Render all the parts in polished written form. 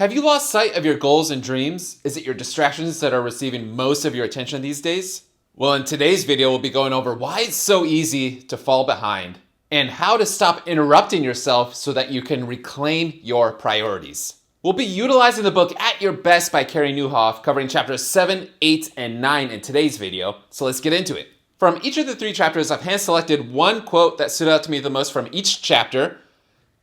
Have you lost sight of your goals and dreams? Is it your distractions that are receiving most of your attention these days? Well, in today's video, we'll be going over why it's so easy to fall behind and how to stop interrupting yourself so that you can reclaim your priorities. We'll be utilizing the book At Your Best by Carey Nieuwhof, covering chapters 7, 8, and 9 in today's video. So let's get into it. From each of the 3 chapters, I've hand-selected one quote that stood out to me the most from each chapter.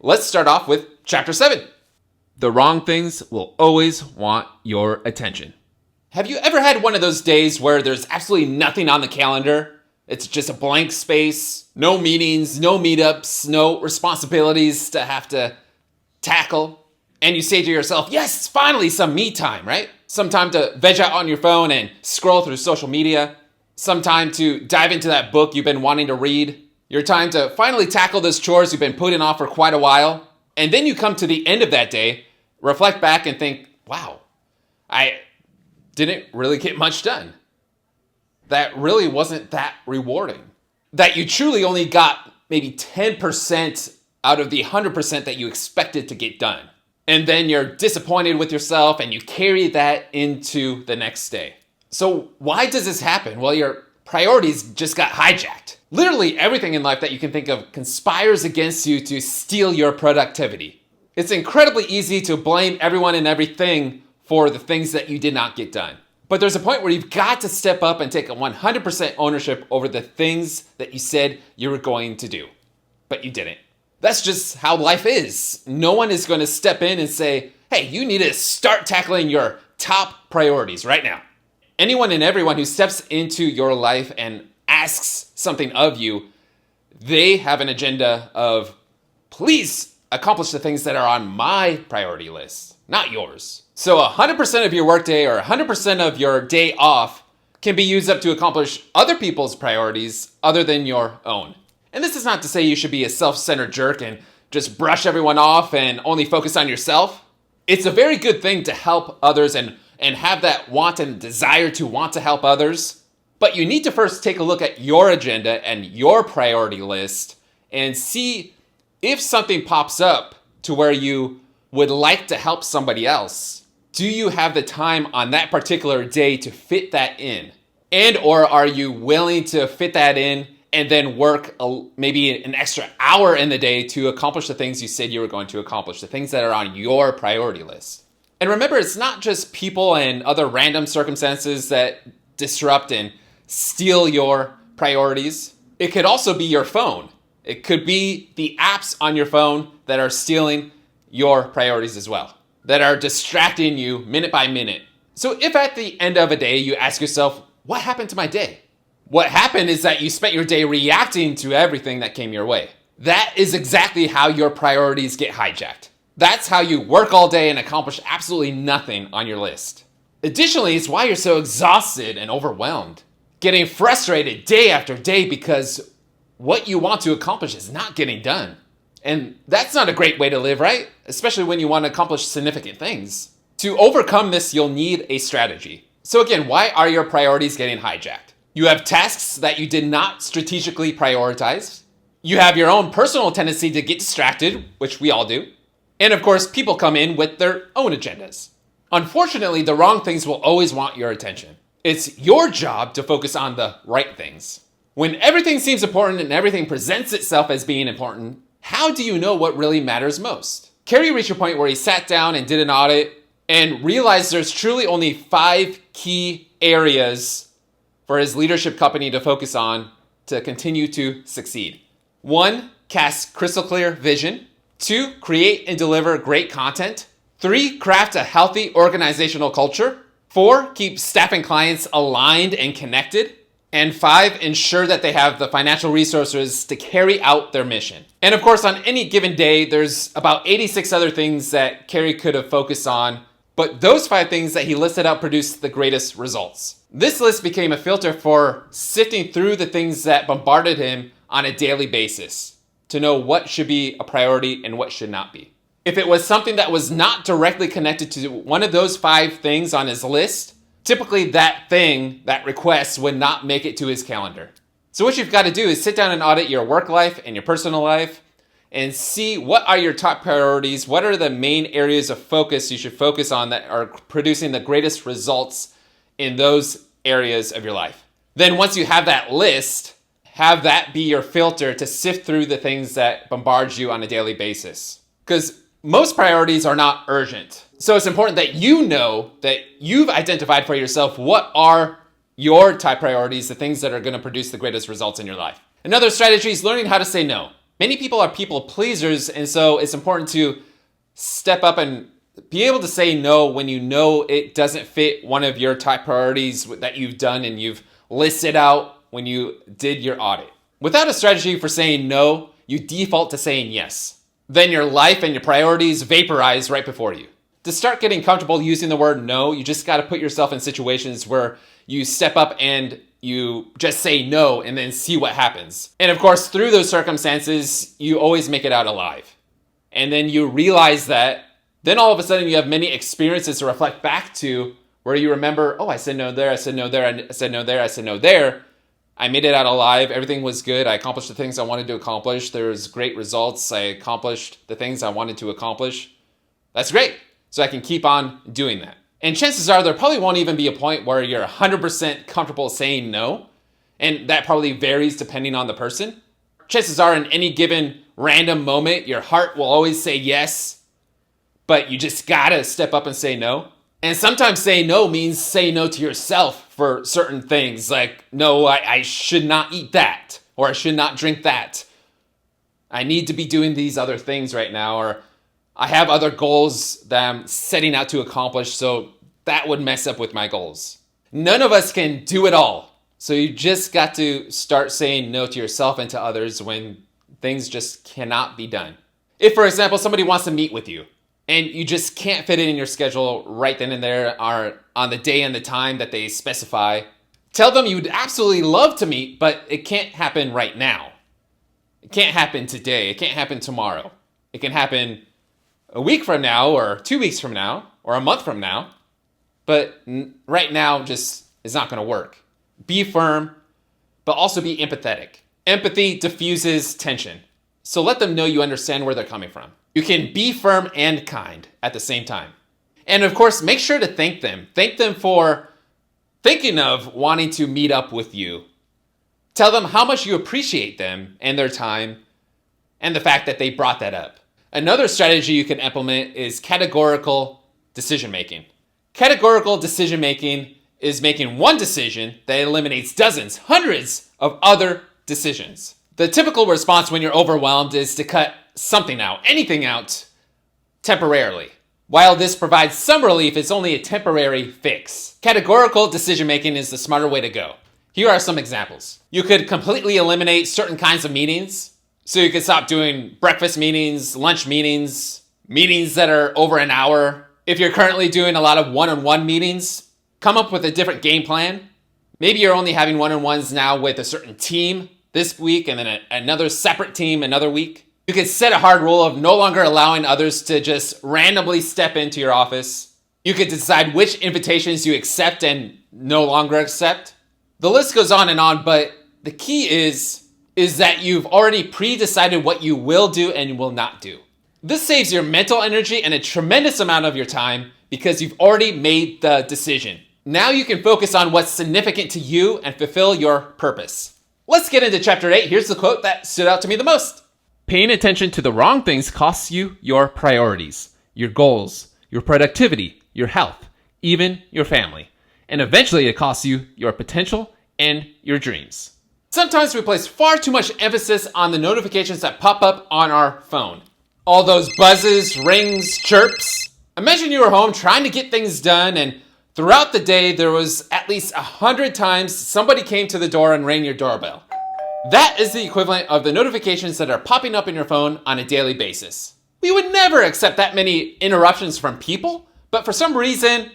Let's start off with chapter 7. The wrong things will always want your attention. Have you ever had one of those days where there's absolutely nothing on the calendar? It's just a blank space, no meetings, no meetups, no responsibilities to have to tackle. And you say to yourself, yes, finally some me time, right? Some time to veg out on your phone and scroll through social media. Some time to dive into that book you've been wanting to read. Your time to finally tackle those chores you've been putting off for quite a while. And then you come to the end of that day, reflect back and think, wow, I didn't really get much done. That really wasn't that rewarding. That you truly only got maybe 10% out of the 100% that you expected to get done. And then you're disappointed with yourself and you carry that into the next day. So why does this happen? Well, your priorities just got hijacked. Literally everything in life that you can think of conspires against you to steal your productivity. It's incredibly easy to blame everyone and everything for the things that you did not get done. But there's a point where you've got to step up and take a 100% ownership over the things that you said you were going to do, but you didn't. That's just how life is. No one is going to step in and say, hey, you need to start tackling your top priorities right now. Anyone and everyone who steps into your life and asks something of you, they have an agenda of, please accomplish the things that are on my priority list, not yours. So 100% of your workday or 100% of your day off can be used up to accomplish other people's priorities other than your own. And this is not to say you should be a self-centered jerk and just brush everyone off and only focus on yourself. It's a very good thing to help others and have that want and desire to want to help others. But you need to first take a look at your agenda and your priority list and see if something pops up to where you would like to help somebody else. Do you have the time on that particular day to fit that in? And or are you willing to fit that in and then work maybe an extra hour in the day to accomplish the things you said you were going to accomplish, the things that are on your priority list? And remember, it's not just people and other random circumstances that disrupt and steal your priorities. It could also be your phone. It could be the apps on your phone that are stealing your priorities as well, that are distracting you minute by minute. So if at the end of a day you ask yourself, what happened to my day? What happened is that you spent your day reacting to everything that came your way. That is exactly how your priorities get hijacked. That's how you work all day and accomplish absolutely nothing on your list. Additionally, it's why you're so exhausted and overwhelmed, getting frustrated day after day because what you want to accomplish is not getting done. And that's not a great way to live, right? Especially when you want to accomplish significant things. To overcome this, you'll need a strategy. So again, why are your priorities getting hijacked? You have tasks that you did not strategically prioritize. You have your own personal tendency to get distracted, which we all do. And of course, people come in with their own agendas. Unfortunately, the wrong things will always want your attention. It's your job to focus on the right things. When everything seems important and everything presents itself as being important, how do you know what really matters most? Carey reached a point where he sat down and did an audit and realized there's truly only 5 key areas for his leadership company to focus on to continue to succeed. 1, cast crystal clear vision. 2, create and deliver great content. 3, craft a healthy organizational culture. 4, keep staff and clients aligned and connected. And 5, ensure that they have the financial resources to carry out their mission. And of course, on any given day, there's about 86 other things that Carey could have focused on, but those 5 things that he listed out produced the greatest results. This list became a filter for sifting through the things that bombarded him on a daily basis to know what should be a priority and what should not be. If it was something that was not directly connected to one of those 5 things on his list, typically that thing, that request, would not make it to his calendar. So what you've got to do is sit down and audit your work life and your personal life and see what are your top priorities, what are the main areas of focus you should focus on that are producing the greatest results in those areas of your life. Then once you have that list, have that be your filter to sift through the things that bombard you on a daily basis. Because most priorities are not urgent. So it's important that you know that you've identified for yourself what are your top priorities, the things that are going to produce the greatest results in your life. Another strategy is learning how to say no. Many people are people pleasers, and so it's important to step up and be able to say no when you know it doesn't fit one of your top priorities that you've done and you've listed out when you did your audit. Without a strategy for saying no, you default to saying yes. Then your life and your priorities vaporize right before you. To start getting comfortable using the word no, you just got to put yourself in situations where you step up and you just say no and then see what happens. And of course, through those circumstances, you always make it out alive. And then you realize that, then all of a sudden you have many experiences to reflect back to where you remember, oh, I said no there, I said no there, I said no there, I said no there. I made it out alive. Everything was good. I accomplished the things I wanted to accomplish. There was great results. I accomplished the things I wanted to accomplish. That's great. So I can keep on doing that. And chances are there probably won't even be a point where you're 100% comfortable saying no. And that probably varies depending on the person. Chances are in any given random moment, your heart will always say yes, but you just gotta step up and say no. And sometimes saying no means saying no to yourself for certain things. Like, no, I should not eat that, or I should not drink that. I need to be doing these other things right now, or I have other goals that I'm setting out to accomplish, so that would mess up with my goals. None of us can do it all. So you just got to start saying no to yourself and to others when things just cannot be done. If, for example, somebody wants to meet with you and you just can't fit it in your schedule right then and there or on the day and the time that they specify, tell them you'd absolutely love to meet, but it can't happen right now. It can't happen today. It can't happen tomorrow. It can happen a week from now or 2 weeks from now or a month from now. But right now just is not going to work. Be firm, but also be empathetic. Empathy diffuses tension. So let them know you understand where they're coming from. You can be firm and kind at the same time. And of course, make sure to thank them. Thank them for thinking of wanting to meet up with you. Tell them how much you appreciate them and their time and the fact that they brought that up. Another strategy you can implement is categorical decision making. Categorical decision making is making one decision that eliminates dozens, hundreds of other decisions. The typical response when you're overwhelmed is to cut something out, anything out, temporarily. While this provides some relief, it's only a temporary fix. Categorical decision making is the smarter way to go. Here are some examples. You could completely eliminate certain kinds of meetings. So you could stop doing breakfast meetings, lunch meetings, meetings that are over an hour. If you're currently doing a lot of one-on-one meetings, come up with a different game plan. Maybe you're only having one-on-ones now with a certain team this week and then another separate team another week. You could set a hard rule of no longer allowing others to just randomly step into your office. You could decide which invitations you accept and no longer accept. The list goes on, but the key is that you've already pre-decided what you will do and will not do. This saves your mental energy and a tremendous amount of your time because you've already made the decision. Now you can focus on what's significant to you and fulfill your purpose. Let's get into chapter 8. Here's the quote that stood out to me the most. Paying attention to the wrong things costs you your priorities, your goals, your productivity, your health, even your family. And eventually it costs you your potential and your dreams. Sometimes we place far too much emphasis on the notifications that pop up on our phone. All those buzzes, rings, chirps. Imagine you were home trying to get things done and throughout the day there was at least 100 times somebody came to the door and rang your doorbell. That is the equivalent of the notifications that are popping up in your phone on a daily basis. We would never accept that many interruptions from people, but for some reason,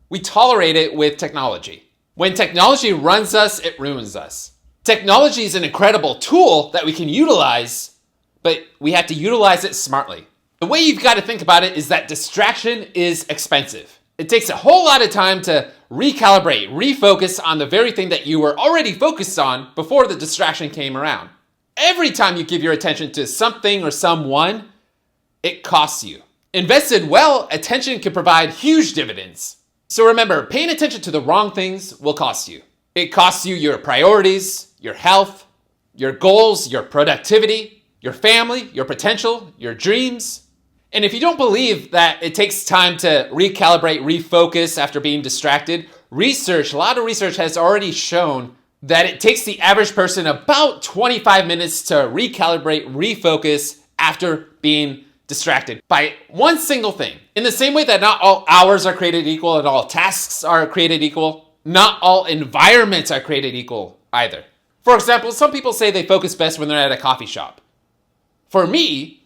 we tolerate it with technology. When technology runs us, it ruins us. Technology is an incredible tool that we can utilize, but we have to utilize it smartly. The way you've got to think about it is that distraction is expensive. It takes a whole lot of time to recalibrate, refocus on the very thing that you were already focused on before the distraction came around. Every time you give your attention to something or someone, it costs you. Invested well, attention can provide huge dividends. So remember, paying attention to the wrong things will cost you. It costs you your priorities, your health, your goals, your productivity, your family, your potential, your dreams. And if you don't believe that it takes time to recalibrate, refocus after being distracted, a lot of research has already shown that it takes the average person about 25 minutes to recalibrate, refocus after being distracted by one single thing. In the same way that not all hours are created equal and all tasks are created equal, not all environments are created equal either. For example, some people say they focus best when they're at a coffee shop. For me,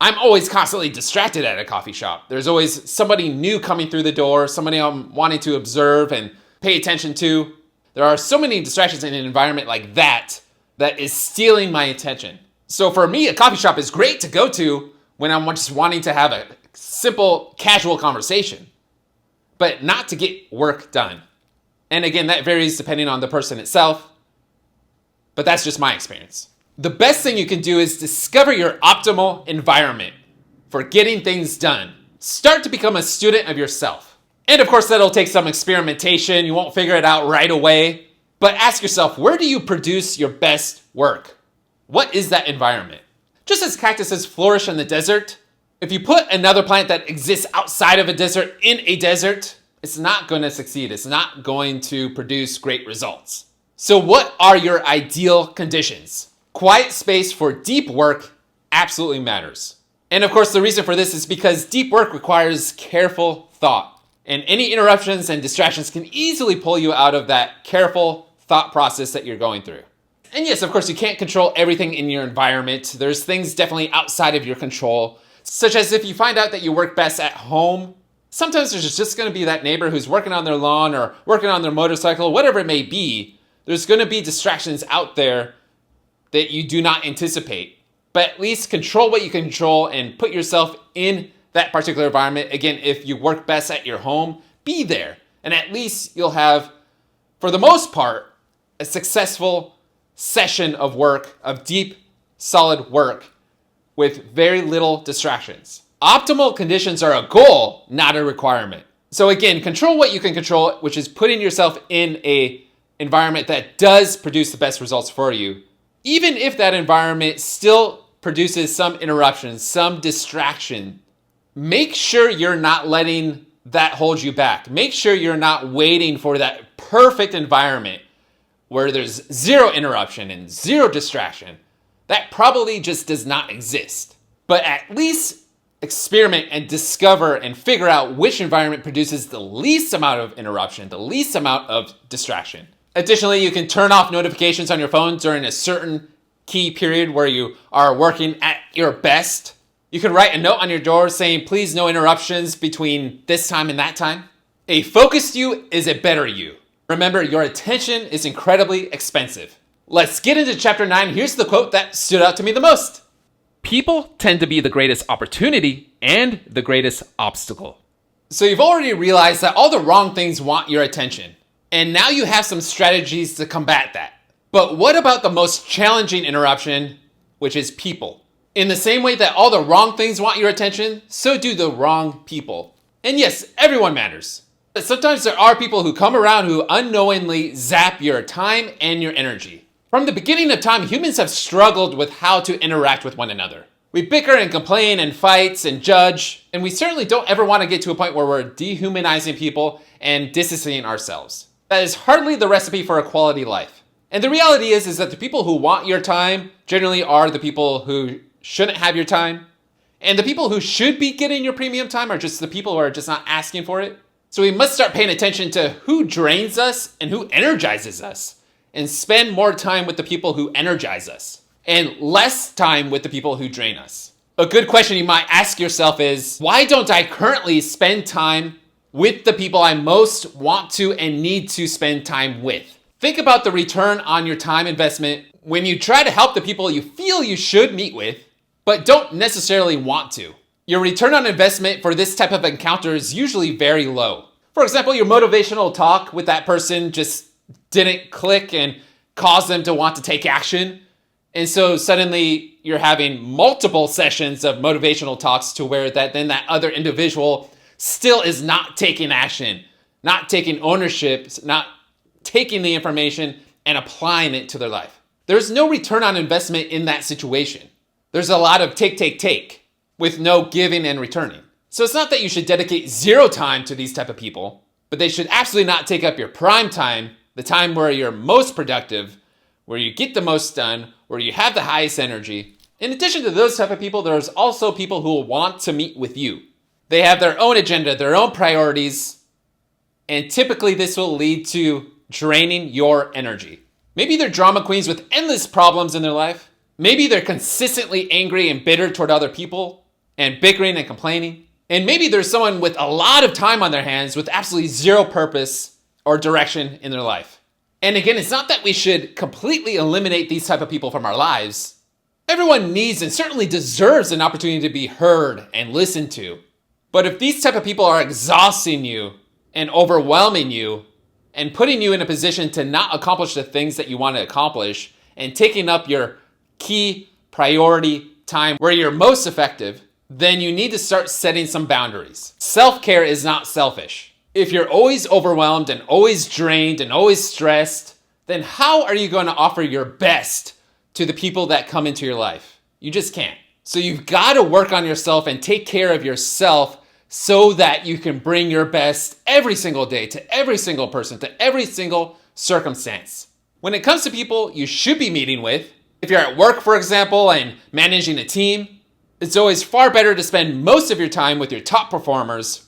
I'm always constantly distracted at a coffee shop. There's always somebody new coming through the door, somebody I'm wanting to observe and pay attention to. There are so many distractions in an environment like that that is stealing my attention. So for me, a coffee shop is great to go to when I'm just wanting to have a simple, casual conversation, but not to get work done. And again, that varies depending on the person itself, but that's just my experience. The best thing you can do is discover your optimal environment for getting things done. Start to become a student of yourself. And of course, that'll take some experimentation. You won't figure it out right away, but ask yourself, where do you produce your best work? What is that environment? Just as cactuses flourish in the desert, if you put another plant that exists outside of a desert in a desert, it's not going to succeed. It's not going to produce great results. So what are your ideal conditions? Quiet space for deep work absolutely matters. And of course, the reason for this is because deep work requires careful thought. And any interruptions and distractions can easily pull you out of that careful thought process that you're going through. And yes, of course, you can't control everything in your environment. There's things definitely outside of your control, such as if you find out that you work best at home, sometimes there's just going to be that neighbor who's working on their lawn or working on their motorcycle, whatever it may be. There's going to be distractions out there that you do not anticipate. But at least control what you can control and put yourself in that particular environment. Again, if you work best at your home, be there. And at least you'll have, for the most part, a successful session of work, of deep, solid work with very little distractions. Optimal conditions are a goal, not a requirement. So again, control what you can control, which is putting yourself in an environment that does produce the best results for you. Even if that environment still produces some interruptions, some distraction, make sure you're not letting that hold you back. Make sure you're not waiting for that perfect environment where there's zero interruption and zero distraction. That probably just does not exist. But at least experiment and discover and figure out which environment produces the least amount of interruption, the least amount of distraction. Additionally, you can turn off notifications on your phone during a certain key period where you are working at your best. You can write a note on your door saying, please no interruptions between this time and that time. A focused you is a better you. Remember, your attention is incredibly expensive. Let's get into chapter 9. Here's the quote that stood out to me the most. People tend to be the greatest opportunity and the greatest obstacle. So you've already realized that all the wrong things want your attention. And now you have some strategies to combat that. But what about the most challenging interruption, which is people? In the same way that all the wrong things want your attention, so do the wrong people. And yes, everyone matters. But sometimes there are people who come around who unknowingly zap your time and your energy. From the beginning of time, humans have struggled with how to interact with one another. We bicker and complain and fight and judge, and we certainly don't ever want to get to a point where we're dehumanizing people and distancing ourselves. That is hardly the recipe for a quality life. And the reality is that the people who want your time generally are the people who shouldn't have your time. And the people who should be getting your premium time are just the people who are just not asking for it. So we must start paying attention to who drains us and who energizes us, and spend more time with the people who energize us and less time with the people who drain us. A good question you might ask yourself is, why don't I currently spend time with the people I most want to and need to spend time with? Think about the return on your time investment when you try to help the people you feel you should meet with, but don't necessarily want to. Your return on investment for this type of encounter is usually very low. For example, your motivational talk with that person just didn't click and cause them to want to take action. And so suddenly you're having multiple sessions of motivational talks to where then that other individual still is not taking action, not taking ownership, not taking the information and applying it to their life. There's no return on investment in that situation. There's a lot of take with no giving and returning. So it's not that you should dedicate zero time to these type of people, but they should absolutely not take up your prime time, the time where you're most productive, where you get the most done, where you have the highest energy. In addition to those type of people, there's also people who will want to meet with you. They have their own agenda, their own priorities, and typically this will lead to draining your energy. Maybe they're drama queens with endless problems in their life. Maybe they're consistently angry and bitter toward other people and bickering and complaining. And maybe there's someone with a lot of time on their hands with absolutely zero purpose or direction in their life. And again, it's not that we should completely eliminate these type of people from our lives. Everyone needs and certainly deserves an opportunity to be heard and listened to. But if these type of people are exhausting you and overwhelming you and putting you in a position to not accomplish the things that you want to accomplish and taking up your key priority time where you're most effective, then you need to start setting some boundaries. Self-care is not selfish. If you're always overwhelmed and always drained and always stressed, then how are you going to offer your best to the people that come into your life? You just can't. So you've got to work on yourself and take care of yourself so that you can bring your best every single day to every single person, to every single circumstance. When it comes to people you should be meeting with, if you're at work, for example, and managing a team, it's always far better to spend most of your time with your top performers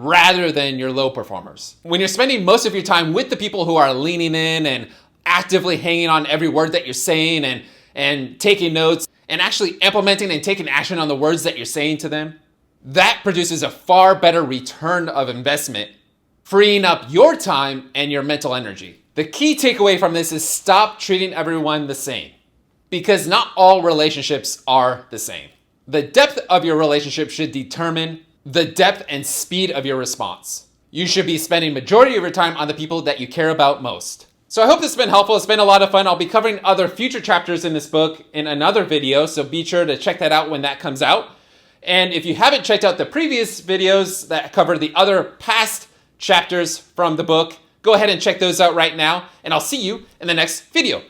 rather than your low performers. When you're spending most of your time with the people who are leaning in and actively hanging on every word that you're saying and taking notes and actually implementing and taking action on the words that you're saying to them, that produces a far better return of investment, freeing up your time and your mental energy. The key takeaway from this is stop treating everyone the same, because not all relationships are the same. The depth of your relationship should determine the depth and speed of your response. You should be spending majority of your time on the people that you care about most. So I hope this has been helpful. It's been a lot of fun. I'll be covering other future chapters in this book in another video, so be sure to check that out when that comes out. And if you haven't checked out the previous videos that cover the other past chapters from the book, go ahead and check those out right now, and I'll see you in the next video.